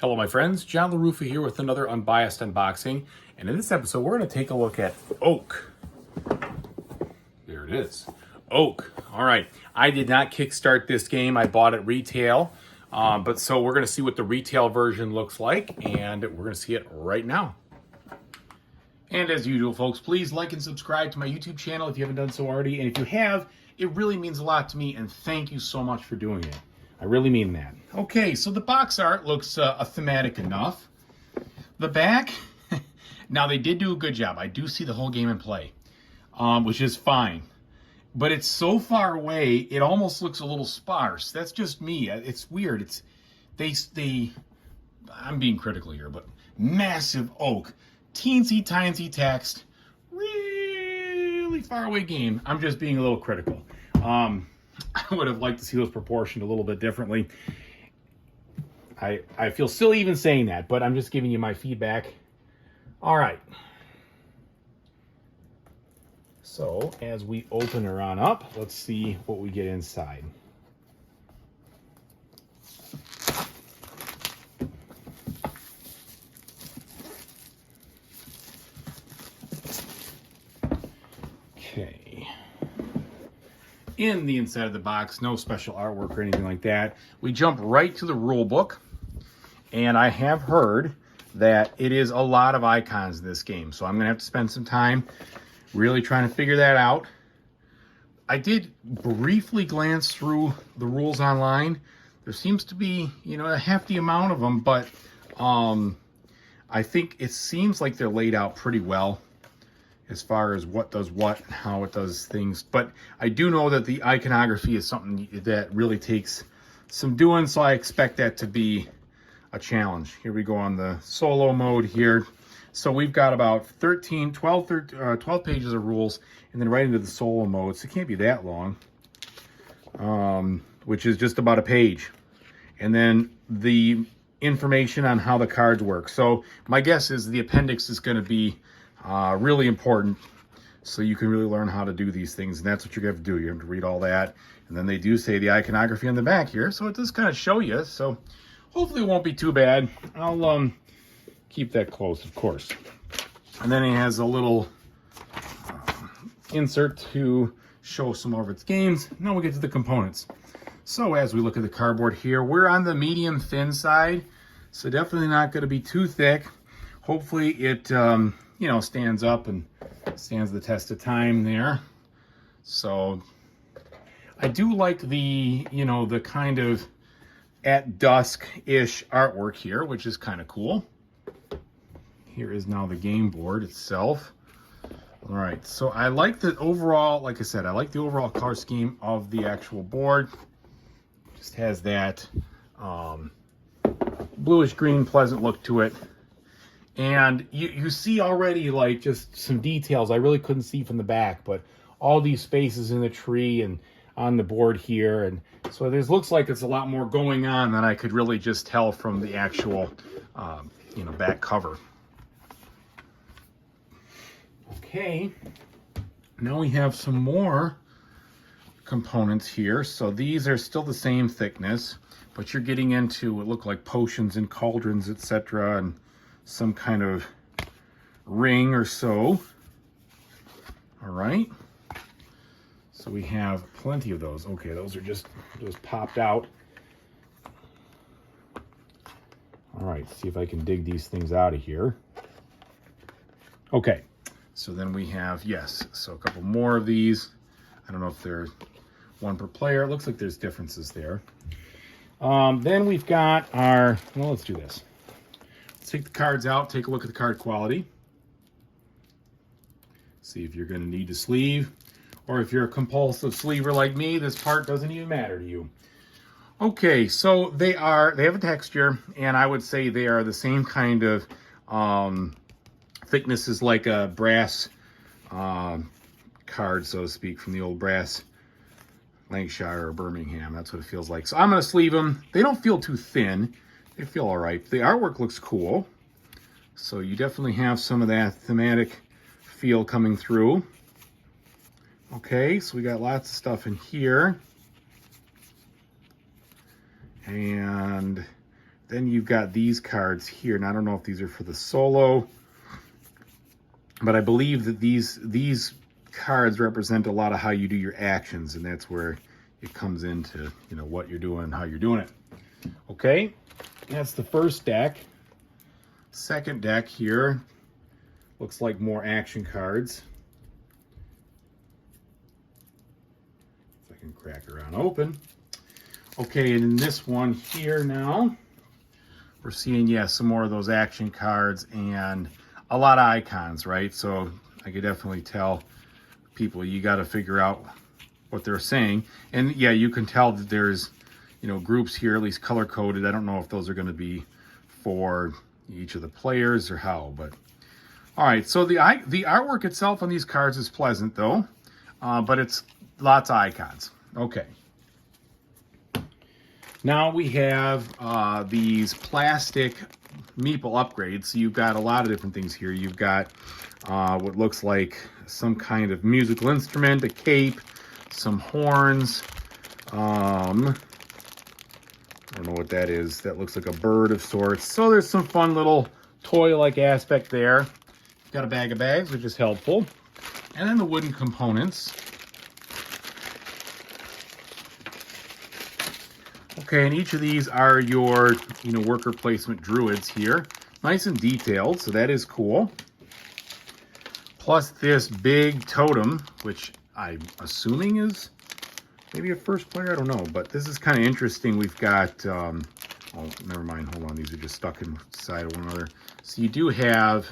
Hello my friends, John LaRuffa here with another Unbiased unboxing, and in this episode we're going to take a look at Oak. There it is, Oak. Alright, I did not kickstart this game, I bought it retail, but so we're going to see what the retail version looks like, and we're going to see it right now. And as usual folks, please like and subscribe to my YouTube channel if you haven't done so already, and if you have, it really means a lot to me, and thank you so much for doing it. I really mean that. Okay, so the box art looks thematic enough. The back, now they did do a good job. I do see the whole game in play, which is fine. But it's so far away, it almost looks a little sparse. That's just me. It's weird. I'm being critical here, but massive oak, teensy tiny text, really far away game. I'm just being a little critical. I would have liked to see those proportioned a little bit differently. I feel silly even saying that, but I'm just giving you my feedback. All right. So as we open her on up, let's see what we get inside. Okay. In the inside of the box, no special artwork or anything like that. We jump right to the rule book, and I have heard that it is a lot of icons in this game, so I'm gonna have to spend some time really trying to figure that out. I did briefly glance through the rules online. There seems to be, a hefty amount of them, but I think it seems like they're laid out pretty well as far as what does what and how it does things. But I do know that the iconography is something that really takes some doing, so I expect that to be a challenge. Here we go on the solo mode here. So we've got about 12 pages of rules, and then right into the solo mode, so it can't be that long, which is just about a page. And then the information on how the cards work. So my guess is the appendix is going to be really important, so you can really learn how to do these things, and that's what you have to do. You have to read all that, and then they do say the iconography on the back here, so it does kind of show you. So hopefully it won't be too bad. I'll keep that close, of course. And then it has a little insert to show some more of its games. Now we get to the components. So as we look at the cardboard here, we're on the medium thin side, so definitely not going to be too thick. Hopefully it stands up and stands the test of time there. So I do like the, the kind of at dusk-ish artwork here, which is kind of cool. Here is now the game board itself. All right, so I like the overall, like I said, I like the overall color scheme of the actual board. Just has that bluish green pleasant look to it. And you see already, like, just some details I really couldn't see from the back, but all these spaces in the tree and on the board here. And so this looks like it's a lot more going on than I could really just tell from the actual, back cover. Okay, now we have some more components here. So these are still the same thickness, but you're getting into what look like potions and cauldrons, etc., and some kind of ring or so. All right, so we have plenty of those. Okay, those popped out. All right, see if I can dig these things out of here. Okay, so then we have, so a couple more of these. I don't know if they're one per player. It looks like there's differences there. Then we've got our, let's do this. Take the cards out, take a look at the card quality. See if you're going to need to sleeve, or if you're a compulsive sleever like me, this part doesn't even matter to you. Okay, so they have a texture, and I would say they are the same kind of thickness as like a brass card, so to speak, from the old brass Lancashire or Birmingham. That's what it feels like. So I'm going to sleeve them. They don't feel too thin. They feel all right. The artwork looks cool. So you definitely have some of that thematic feel coming through. Okay, so we got lots of stuff in here. And then you've got these cards here, and I don't know if these are for the solo, but I believe that these cards represent a lot of how you do your actions, and that's where it comes into, you know, what you're doing, how you're doing it. Okay, that's the first deck. Second deck here looks like more action cards. If I can crack her on open. Okay, and in this one here now, we're seeing, yeah, some more of those action cards and a lot of icons, right? So I could definitely tell people, you got to figure out what they're saying. And yeah, you can tell that there's, you know, groups here, at least color coded. I don't know if those are going to be for each of the players or how, but all right. So the artwork itself on these cards is pleasant though, but it's lots of icons. Okay. Now we have these plastic meeple upgrades. So you've got a lot of different things here. You've got what looks like some kind of musical instrument, a cape, some horns. I don't know what that is. That looks like a bird of sorts. So there's some fun little toy-like aspect there. Got a bag of bags, which is helpful. And then the wooden components. Okay, and each of these are your, you know, worker placement druids here. Nice and detailed, so that is cool. Plus this big totem, which I'm assuming is maybe a first player, I don't know, but this is kind of interesting. We've got, oh, never mind, hold on, these are just stuck inside of one another. So you do have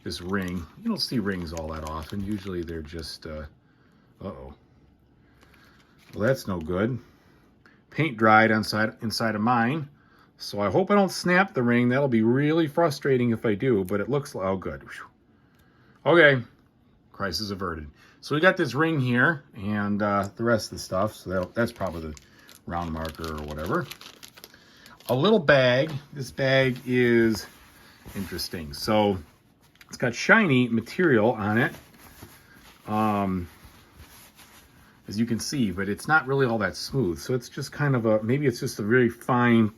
this ring. You don't see rings all that often. Usually they're just, uh-oh. Well, that's no good. Paint dried inside of mine, so I hope I don't snap the ring. That'll be really frustrating if I do, but it looks like, oh, good. Okay, crisis averted. So we got this ring here and the rest of the stuff, so that's probably the round marker or whatever. A little bag. This bag is interesting. So it's got shiny material on it. As you can see, but it's not really all that smooth. So it's just kind of a, maybe it's just a very fine,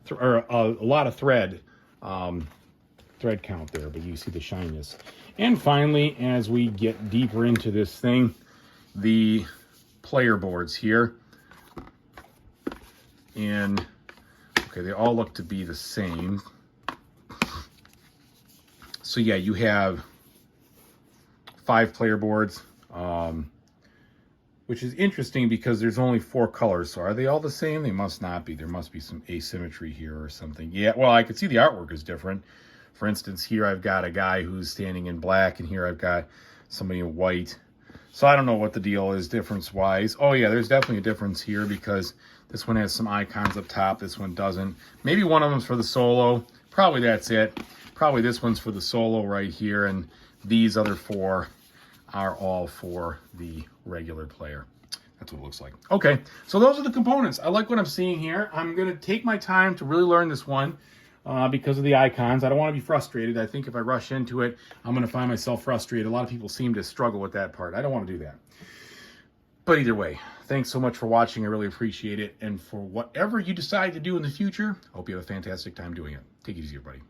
or a lot of thread count there, but you see the shininess. And finally, as we get deeper into this thing, the player boards here. And, okay, they all look to be the same. So yeah, you have 5 player boards. Which is interesting because there's only 4 colors. So are they all the same? They must not be. There must be some asymmetry here or something. Yeah, well, I could see the artwork is different. For instance, here I've got a guy who's standing in black, and here I've got somebody in white. So I don't know what the deal is difference-wise. Oh, yeah, there's definitely a difference here because this one has some icons up top. This one doesn't. Maybe one of them's for the solo. Probably that's it. Probably this one's for the solo right here, and these other 4 are all for the regular player. That's what it looks like. Okay, so those are the components. I like what I'm seeing here. I'm going to take my time to really learn this one because of the icons. I don't want to be frustrated. I think if I rush into it, I'm going to find myself frustrated. A lot of people seem to struggle with that part. I don't want to do that. But either way, thanks so much for watching. I really appreciate it. And for whatever you decide to do in the future, I hope you have a fantastic time doing it. Take it easy, everybody.